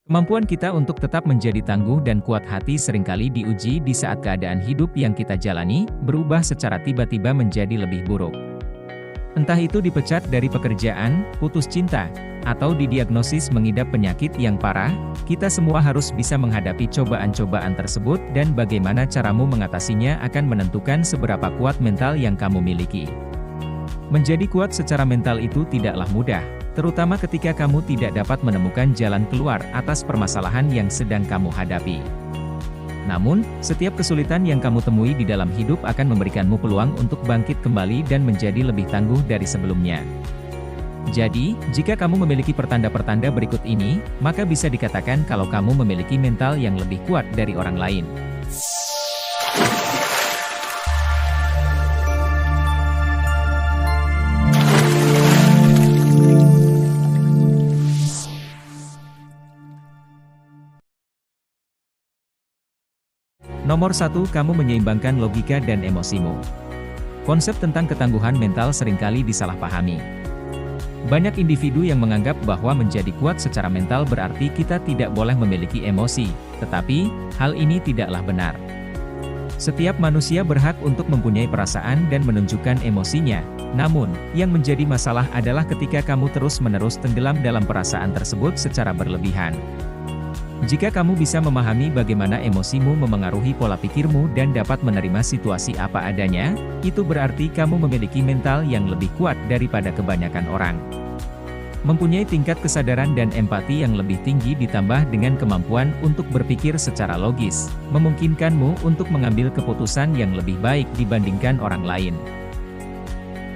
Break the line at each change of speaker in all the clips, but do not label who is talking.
Kemampuan kita untuk tetap menjadi tangguh dan kuat hati seringkali diuji di saat keadaan hidup yang kita jalani berubah secara tiba-tiba menjadi lebih buruk. Entah itu dipecat dari pekerjaan, putus cinta, atau didiagnosis mengidap penyakit yang parah, kita semua harus bisa menghadapi cobaan-cobaan tersebut dan bagaimana caramu mengatasinya akan menentukan seberapa kuat mental yang kamu miliki. Menjadi kuat secara mental itu tidaklah mudah, terutama ketika kamu tidak dapat menemukan jalan keluar atas permasalahan yang sedang kamu hadapi. Namun, setiap kesulitan yang kamu temui di dalam hidup akan memberikanmu peluang untuk bangkit kembali dan menjadi lebih tangguh dari sebelumnya. Jadi, jika kamu memiliki pertanda-pertanda berikut ini, maka bisa dikatakan kalau kamu memiliki mental yang lebih kuat dari orang lain. Nomor 1, kamu menyeimbangkan logika dan emosimu. Konsep tentang ketangguhan mental seringkali disalahpahami. Banyak individu yang menganggap bahwa menjadi kuat secara mental berarti kita tidak boleh memiliki emosi, tetapi, hal ini tidaklah benar. Setiap manusia berhak untuk mempunyai perasaan dan menunjukkan emosinya, namun, yang menjadi masalah adalah ketika kamu terus-menerus tenggelam dalam perasaan tersebut secara berlebihan. Jika kamu bisa memahami bagaimana emosimu memengaruhi pola pikirmu dan dapat menerima situasi apa adanya, itu berarti kamu memiliki mental yang lebih kuat daripada kebanyakan orang. Mempunyai tingkat kesadaran dan empati yang lebih tinggi ditambah dengan kemampuan untuk berpikir secara logis, memungkinkanmu untuk mengambil keputusan yang lebih baik dibandingkan orang lain.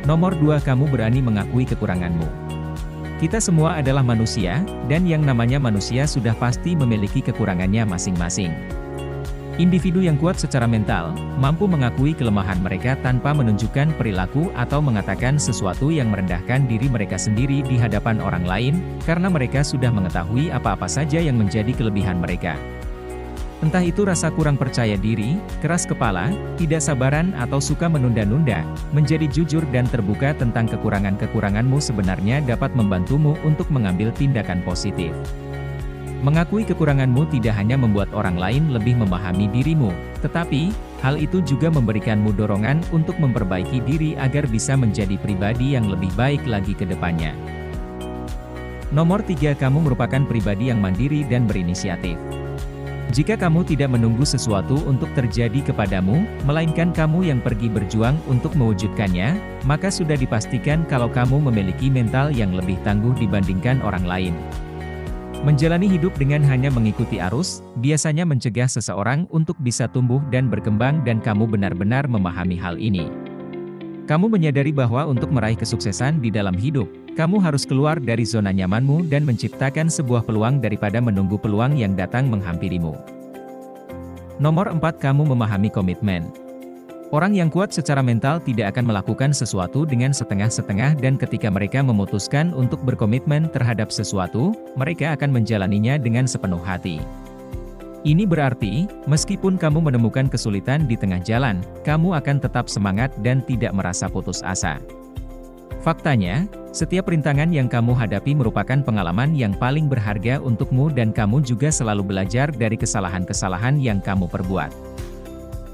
Nomor 2, kamu berani mengakui kekuranganmu. Kita semua adalah manusia, dan yang namanya manusia sudah pasti memiliki kekurangannya masing-masing. Individu yang kuat secara mental, mampu mengakui kelemahan mereka tanpa menunjukkan perilaku atau mengatakan sesuatu yang merendahkan diri mereka sendiri di hadapan orang lain, karena mereka sudah mengetahui apa-apa saja yang menjadi kelebihan mereka. Entah itu rasa kurang percaya diri, keras kepala, tidak sabaran atau suka menunda-nunda, menjadi jujur dan terbuka tentang kekurangan-kekuranganmu sebenarnya dapat membantumu untuk mengambil tindakan positif. Mengakui kekuranganmu tidak hanya membuat orang lain lebih memahami dirimu, tetapi, hal itu juga memberikanmu dorongan untuk memperbaiki diri agar bisa menjadi pribadi yang lebih baik lagi ke depannya. Nomor 3, kamu merupakan pribadi yang mandiri dan berinisiatif. Jika kamu tidak menunggu sesuatu untuk terjadi kepadamu, melainkan kamu yang pergi berjuang untuk mewujudkannya, maka sudah dipastikan kalau kamu memiliki mental yang lebih tangguh dibandingkan orang lain. Menjalani hidup dengan hanya mengikuti arus, biasanya mencegah seseorang untuk bisa tumbuh dan berkembang dan kamu benar-benar memahami hal ini. Kamu menyadari bahwa untuk meraih kesuksesan di dalam hidup, kamu harus keluar dari zona nyamanmu dan menciptakan sebuah peluang daripada menunggu peluang yang datang menghampirimu. Nomor 4, kamu memahami komitmen. Orang yang kuat secara mental tidak akan melakukan sesuatu dengan setengah-setengah dan ketika mereka memutuskan untuk berkomitmen terhadap sesuatu, mereka akan menjalaninya dengan sepenuh hati. Ini berarti, meskipun kamu menemukan kesulitan di tengah jalan, kamu akan tetap semangat dan tidak merasa putus asa. Faktanya, setiap rintangan yang kamu hadapi merupakan pengalaman yang paling berharga untukmu dan kamu juga selalu belajar dari kesalahan-kesalahan yang kamu perbuat.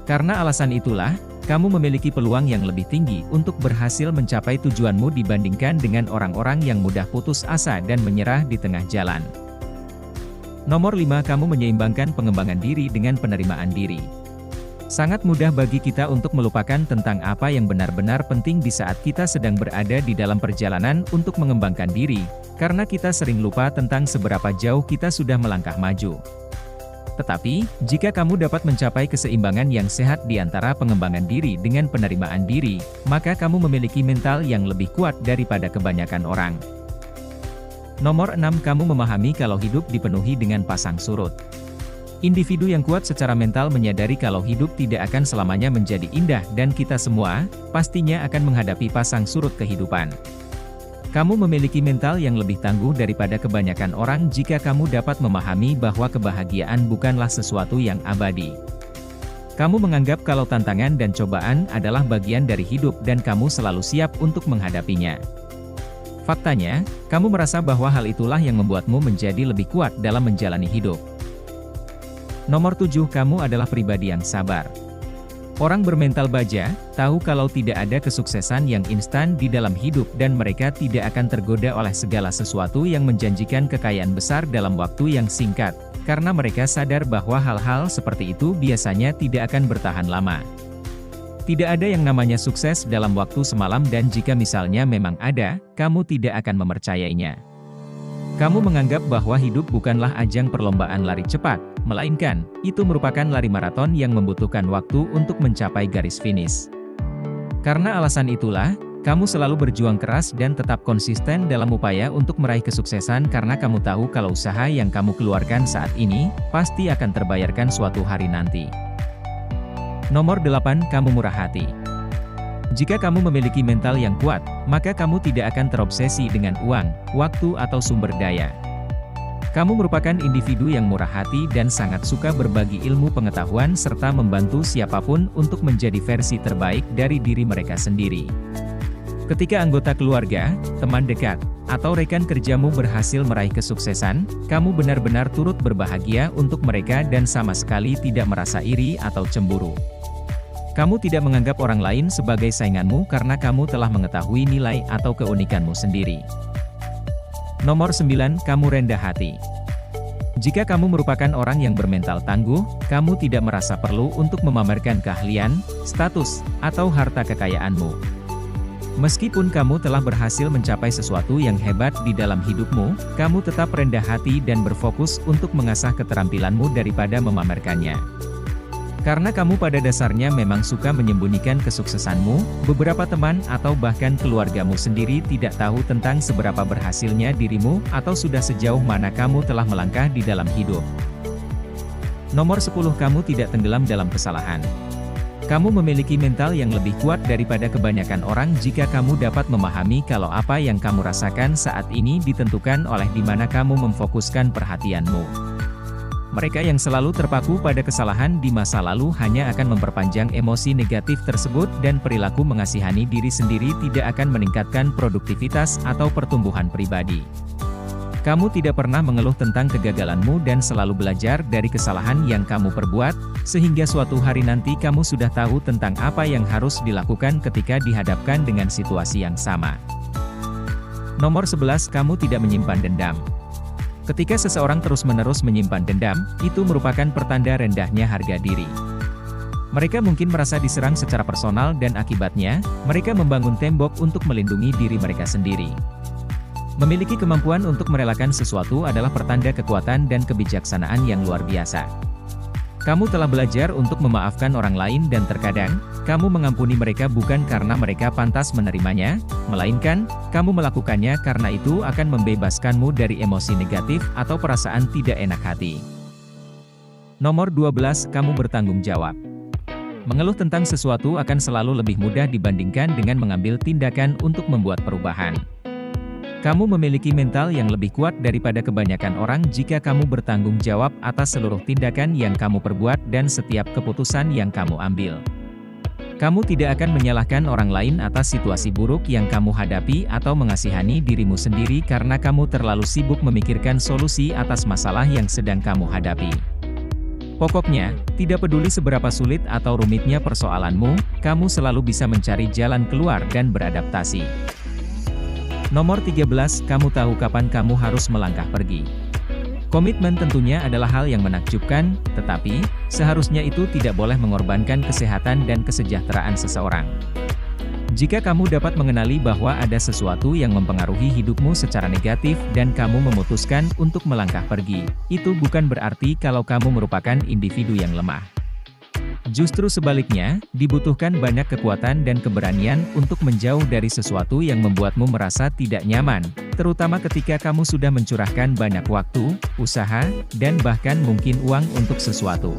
Karena alasan itulah, kamu memiliki peluang yang lebih tinggi untuk berhasil mencapai tujuanmu dibandingkan dengan orang-orang yang mudah putus asa dan menyerah di tengah jalan. Nomor 5, kamu menyeimbangkan pengembangan diri dengan penerimaan diri. Sangat mudah bagi kita untuk melupakan tentang apa yang benar-benar penting di saat kita sedang berada di dalam perjalanan untuk mengembangkan diri, karena kita sering lupa tentang seberapa jauh kita sudah melangkah maju. Tetapi, jika kamu dapat mencapai keseimbangan yang sehat di antara pengembangan diri dengan penerimaan diri, maka kamu memiliki mental yang lebih kuat daripada kebanyakan orang. Nomor 6, kamu memahami kalau hidup dipenuhi dengan pasang surut. Individu yang kuat secara mental menyadari kalau hidup tidak akan selamanya menjadi indah dan kita semua, pastinya akan menghadapi pasang surut kehidupan. Kamu memiliki mental yang lebih tangguh daripada kebanyakan orang jika kamu dapat memahami bahwa kebahagiaan bukanlah sesuatu yang abadi. Kamu menganggap kalau tantangan dan cobaan adalah bagian dari hidup dan kamu selalu siap untuk menghadapinya. Faktanya, kamu merasa bahwa hal itulah yang membuatmu menjadi lebih kuat dalam menjalani hidup. Nomor 7, kamu adalah pribadi yang sabar. Orang bermental baja, tahu kalau tidak ada kesuksesan yang instan di dalam hidup dan mereka tidak akan tergoda oleh segala sesuatu yang menjanjikan kekayaan besar dalam waktu yang singkat, karena mereka sadar bahwa hal-hal seperti itu biasanya tidak akan bertahan lama. Tidak ada yang namanya sukses dalam waktu semalam dan jika misalnya memang ada, kamu tidak akan mempercayainya. Kamu menganggap bahwa hidup bukanlah ajang perlombaan lari cepat, melainkan, itu merupakan lari maraton yang membutuhkan waktu untuk mencapai garis finish. Karena alasan itulah, kamu selalu berjuang keras dan tetap konsisten dalam upaya untuk meraih kesuksesan karena kamu tahu kalau usaha yang kamu keluarkan saat ini, pasti akan terbayarkan suatu hari nanti. Nomor 8, kamu murah hati. Jika kamu memiliki mental yang kuat, maka kamu tidak akan terobsesi dengan uang, waktu atau sumber daya. Kamu merupakan individu yang murah hati dan sangat suka berbagi ilmu pengetahuan serta membantu siapapun untuk menjadi versi terbaik dari diri mereka sendiri. Ketika anggota keluarga, teman dekat, atau rekan kerjamu berhasil meraih kesuksesan, kamu benar-benar turut berbahagia untuk mereka dan sama sekali tidak merasa iri atau cemburu. Kamu tidak menganggap orang lain sebagai sainganmu karena kamu telah mengetahui nilai atau keunikanmu sendiri. Nomor 9, kamu rendah hati. Jika kamu merupakan orang yang bermental tangguh, kamu tidak merasa perlu untuk memamerkan keahlian, status, atau harta kekayaanmu. Meskipun kamu telah berhasil mencapai sesuatu yang hebat di dalam hidupmu, kamu tetap rendah hati dan berfokus untuk mengasah keterampilanmu daripada memamerkannya. Karena kamu pada dasarnya memang suka menyembunyikan kesuksesanmu, beberapa teman atau bahkan keluargamu sendiri tidak tahu tentang seberapa berhasilnya dirimu atau sudah sejauh mana kamu telah melangkah di dalam hidup. Nomor 10, kamu tidak tenggelam dalam kesalahan. Kamu memiliki mental yang lebih kuat daripada kebanyakan orang jika kamu dapat memahami kalau apa yang kamu rasakan saat ini ditentukan oleh di mana kamu memfokuskan perhatianmu. Mereka yang selalu terpaku pada kesalahan di masa lalu hanya akan memperpanjang emosi negatif tersebut dan perilaku mengasihani diri sendiri tidak akan meningkatkan produktivitas atau pertumbuhan pribadi. Kamu tidak pernah mengeluh tentang kegagalanmu dan selalu belajar dari kesalahan yang kamu perbuat, sehingga suatu hari nanti kamu sudah tahu tentang apa yang harus dilakukan ketika dihadapkan dengan situasi yang sama. Nomor 11, kamu tidak menyimpan dendam. Ketika seseorang terus-menerus menyimpan dendam, itu merupakan pertanda rendahnya harga diri. Mereka mungkin merasa diserang secara personal dan akibatnya, mereka membangun tembok untuk melindungi diri mereka sendiri. Memiliki kemampuan untuk merelakan sesuatu adalah pertanda kekuatan dan kebijaksanaan yang luar biasa. Kamu telah belajar untuk memaafkan orang lain dan terkadang, kamu mengampuni mereka bukan karena mereka pantas menerimanya, melainkan, kamu melakukannya karena itu akan membebaskanmu dari emosi negatif atau perasaan tidak enak hati. Nomor 12, kamu bertanggung jawab. Mengeluh tentang sesuatu akan selalu lebih mudah dibandingkan dengan mengambil tindakan untuk membuat perubahan. Kamu memiliki mental yang lebih kuat daripada kebanyakan orang jika kamu bertanggung jawab atas seluruh tindakan yang kamu perbuat dan setiap keputusan yang kamu ambil. Kamu tidak akan menyalahkan orang lain atas situasi buruk yang kamu hadapi atau mengasihani dirimu sendiri karena kamu terlalu sibuk memikirkan solusi atas masalah yang sedang kamu hadapi. Pokoknya, tidak peduli seberapa sulit atau rumitnya persoalanmu, kamu selalu bisa mencari jalan keluar dan beradaptasi. Nomor 13, kamu tahu kapan kamu harus melangkah pergi. Komitmen tentunya adalah hal yang menakjubkan, tetapi, seharusnya itu tidak boleh mengorbankan kesehatan dan kesejahteraan seseorang. Jika kamu dapat mengenali bahwa ada sesuatu yang mempengaruhi hidupmu secara negatif dan kamu memutuskan untuk melangkah pergi, itu bukan berarti kalau kamu merupakan individu yang lemah. Justru sebaliknya, dibutuhkan banyak kekuatan dan keberanian untuk menjauh dari sesuatu yang membuatmu merasa tidak nyaman, terutama ketika kamu sudah mencurahkan banyak waktu, usaha, dan bahkan mungkin uang untuk sesuatu.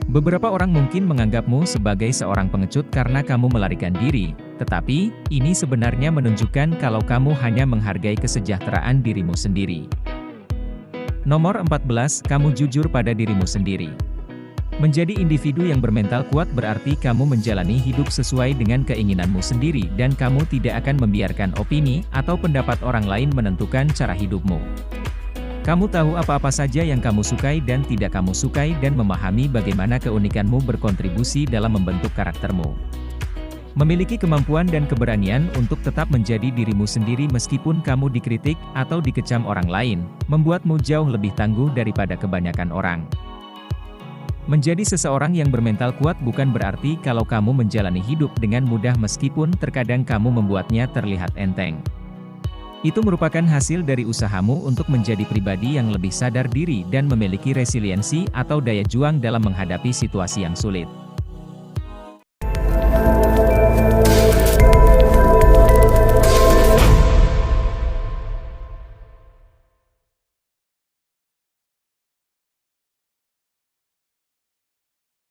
Beberapa orang mungkin menganggapmu sebagai seorang pengecut karena kamu melarikan diri, tetapi, ini sebenarnya menunjukkan kalau kamu hanya menghargai kesejahteraan dirimu sendiri. Nomor 14, kamu jujur pada dirimu sendiri. Menjadi individu yang bermental kuat berarti kamu menjalani hidup sesuai dengan keinginanmu sendiri dan kamu tidak akan membiarkan opini atau pendapat orang lain menentukan cara hidupmu. Kamu tahu apa-apa saja yang kamu sukai dan tidak kamu sukai dan memahami bagaimana keunikanmu berkontribusi dalam membentuk karaktermu. Memiliki kemampuan dan keberanian untuk tetap menjadi dirimu sendiri meskipun kamu dikritik atau dikecam orang lain, membuatmu jauh lebih tangguh daripada kebanyakan orang. Menjadi seseorang yang bermental kuat bukan berarti kalau kamu menjalani hidup dengan mudah meskipun terkadang kamu membuatnya terlihat enteng. Itu merupakan hasil dari usahamu untuk menjadi pribadi yang lebih sadar diri dan memiliki resiliensi atau daya juang dalam menghadapi situasi yang sulit.